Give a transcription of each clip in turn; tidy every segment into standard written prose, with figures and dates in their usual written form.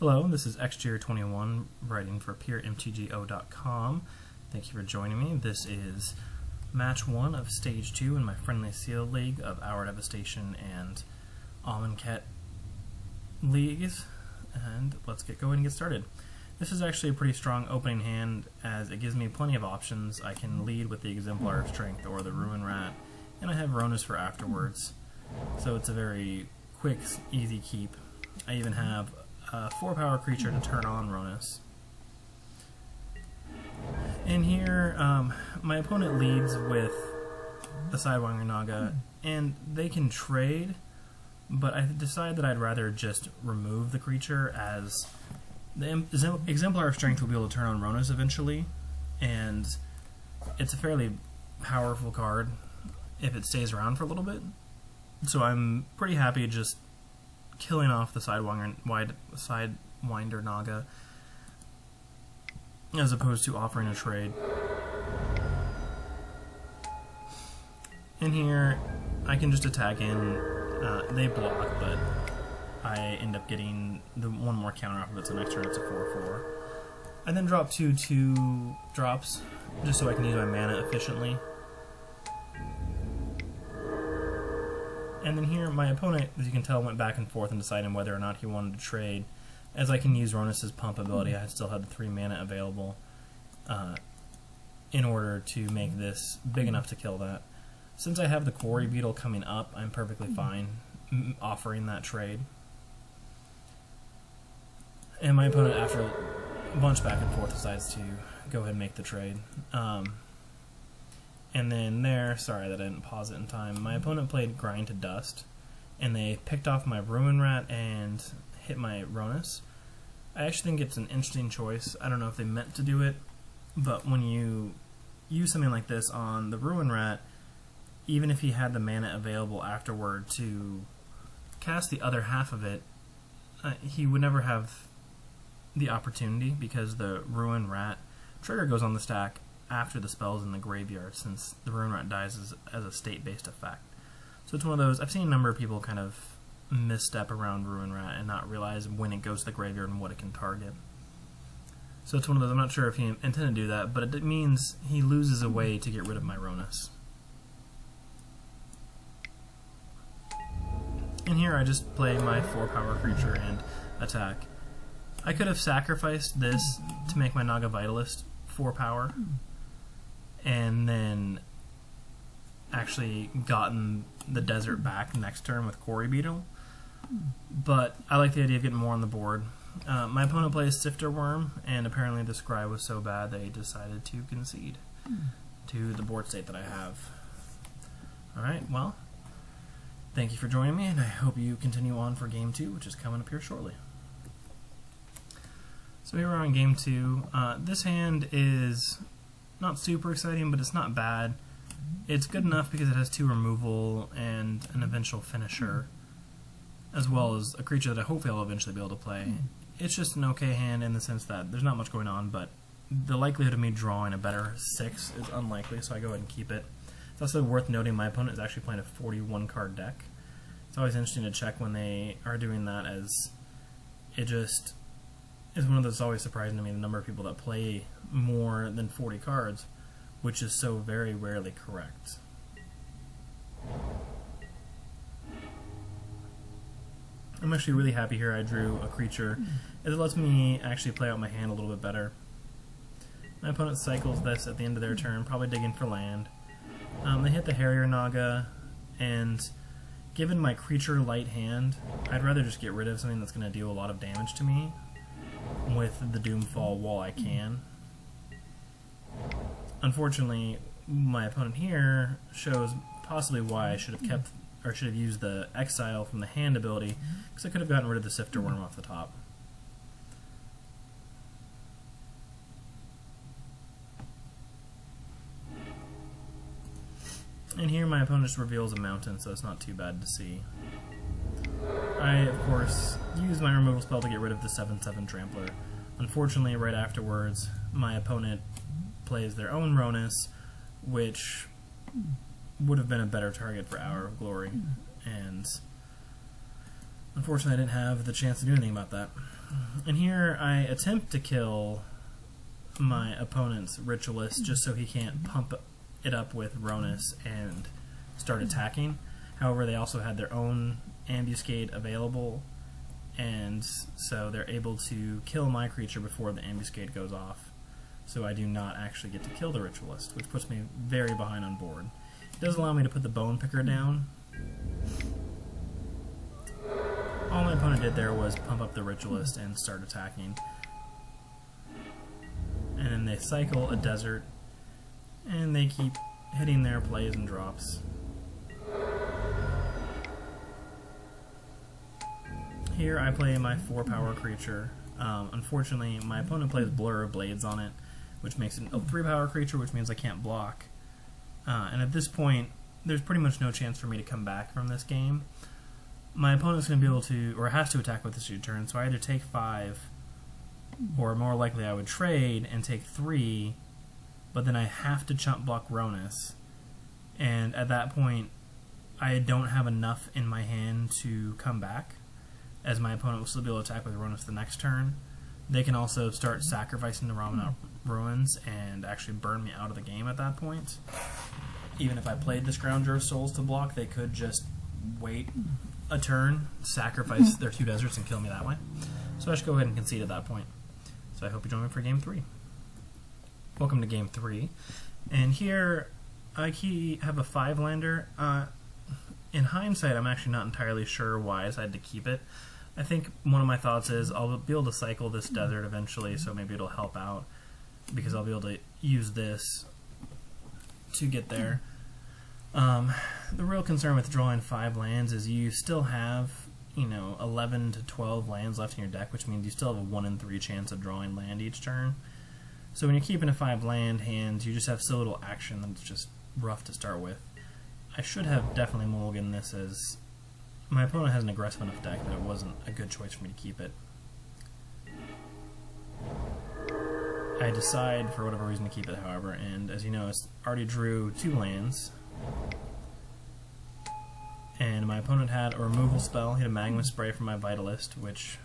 Hello, this is XGR21 writing for PeerMTGO.com. Thank you for joining me. This is match 1 of stage 2 in my friendly sealed league of Our Devastation and Amonkhet leagues. And let's get going and get started. This is actually a pretty strong opening hand as it gives me plenty of options. I can lead with the Exemplar of Strength or the Ruin Rat, and I have Ronus for afterwards. So it's a very quick, easy keep. I even have a 4-power creature to turn on Ronus. And here, my opponent leads with a Sidewinder Naga, and they can trade, but I decided that I'd rather just remove the creature, as the Exemplar of Strength will be able to turn on Ronus eventually, and it's a fairly powerful card if it stays around for a little bit. So I'm pretty happy just killing off the Sidewinder Naga as opposed to offering a trade. In here, I can just attack in. They block, but I end up getting the one more counter off of it, so next turn it's a 4/4. I then drop 2/2 drops just so I can use my mana efficiently. And then here, my opponent, as you can tell, went back and forth in deciding whether or not he wanted to trade. As I can use Ronus' pump ability, I still had the 3 mana available in order to make this big enough to kill that. Since I have the Quarry Beetle coming up, I'm perfectly fine offering that trade. And my opponent, after a bunch back and forth, decides to go ahead and make the trade. And then there, sorry that I didn't pause it in time, my opponent played Grind to Dust, and they picked off my Ruin Rat and hit my Ronus. I actually think it's an interesting choice. I don't know if they meant to do it, but when you use something like this on the Ruin Rat, even if he had the mana available afterward to cast the other half of it, he would never have the opportunity because the Ruin Rat trigger goes on the stack after the spell's in the graveyard, since the Ruin Rat dies as a state-based effect. So it's one of those, I've seen a number of people kind of misstep around Ruin Rat and not realize when it goes to the graveyard and what it can target. So it's one of those, I'm not sure if he intended to do that, but it means he loses a way to get rid of my Ronus. And here I just play my 4-power creature and attack. I could have sacrificed this to make my Naga Vitalist 4-power, and then actually gotten the desert back next turn with Quarry Beetle. But I like the idea of getting more on the board. My opponent plays Sifter Worm, and apparently the scry was so bad they decided to concede to the board state that I have. Alright, well, thank you for joining me, and I hope you continue on for Game 2, which is coming up here shortly. So here we're on Game 2. This hand is not super exciting, but it's not bad. It's good enough because it has 2 removal and an eventual finisher, as well as a creature that I hope I'll eventually be able to play. It's just an okay hand in the sense that there's not much going on, but the likelihood of me drawing a better 6 is unlikely, so I go ahead and keep it. It's also worth noting my opponent is actually playing a 41-card deck. It's always interesting to check when they are doing that, as it just is one of those always surprising to me, the number of people that play more than 40 cards, which is so very rarely correct. I'm actually really happy here I drew a creature, as it lets me actually play out my hand a little bit better. My opponent cycles this at the end of their turn, probably digging for land. They hit the Harrier Naga, and given my creature light hand, I'd rather just get rid of something that's going to deal a lot of damage to me with the Doomfall while I can. Unfortunately, my opponent here shows possibly why I should have kept, or should have used the Exile from the hand ability, because I could have gotten rid of the Sifter Worm off the top. And here my opponent just reveals a mountain, so it's not too bad to see. I, of course, use my removal spell to get rid of the 7/7 Trampler. Unfortunately, right afterwards, my opponent plays their own Ronus, which would have been a better target for Hour of Glory, and unfortunately I didn't have the chance to do anything about that. And here I attempt to kill my opponent's Ritualist just so he can't pump it up with Ronus and start attacking. However, they also had their own ambuscade available, and so they're able to kill my creature before the ambuscade goes off. So I do not actually get to kill the Ritualist, which puts me very behind on board. It does allow me to put the Bone Picker down. All my opponent did there was pump up the Ritualist and start attacking. And then they cycle a desert, and they keep hitting their plays and drops. Here I play my 4-power creature. Unfortunately, my opponent plays Blur of Blades on it, which makes it a 3-power creature, which means I can't block. And at this point, there's pretty much no chance for me to come back from this game. My opponent's going to be able to, or has to attack with this turn, so I either take 5, or more likely I would trade and take 3, but then I have to chump block Ronus. And at that point, I don't have enough in my hand to come back, as my opponent will still be able to attack with Ronus the next turn. They can also start sacrificing the Ramanat Ruins and actually burn me out of the game at that point. Even if I played the Scrounger of Souls to block, they could just wait a turn, sacrifice their 2 deserts, and kill me that way. So I should go ahead and concede at that point. So I hope you join me for Game 3. Welcome to Game 3. And here, I have a 5-lander. In hindsight, I'm actually not entirely sure why I decided to keep it. I think one of my thoughts is I'll be able to cycle this desert eventually, so maybe it'll help out, because I'll be able to use this to get there. The real concern with drawing 5 lands is you still have, 11 to 12 lands left in your deck, which means you still have a 1 in 3 chance of drawing land each turn. So when you're keeping a 5-land hand, you just have so little action that it's just rough to start with. I should have definitely mulliganed this, as my opponent has an aggressive enough deck that it wasn't a good choice for me to keep it. I decide for whatever reason to keep it, however, and as you know, I already drew 2 lands. And my opponent had a removal spell. He had a Magma Spray from my Vitalist, which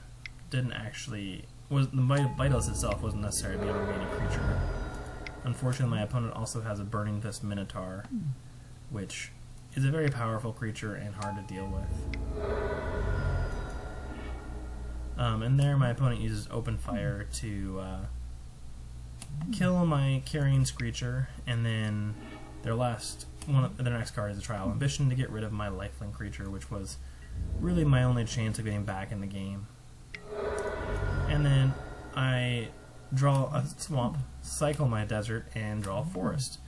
didn't actually... the Vitalist itself wasn't necessary to be able to be any creature. Unfortunately, my opponent also has a Burning Fist Minotaur, which is a very powerful creature and hard to deal with. And there my opponent uses Open Fire to kill my Carrion Screecher, and then their next card is a Trial Ambition to get rid of my lifelink creature, which was really my only chance of getting back in the game. And then I draw a swamp, cycle my desert, and draw a forest.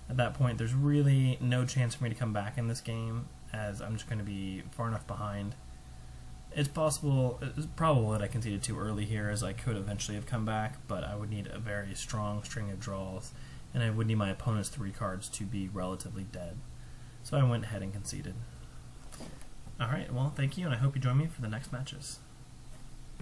At that point, there's really no chance for me to come back in this game, as I'm just going to be far enough behind. It's probable that I conceded too early here, as I could eventually have come back, but I would need a very strong string of draws, and I would need my opponent's 3 cards to be relatively dead. So I went ahead and conceded. Alright, well, thank you, and I hope you join me for the next matches.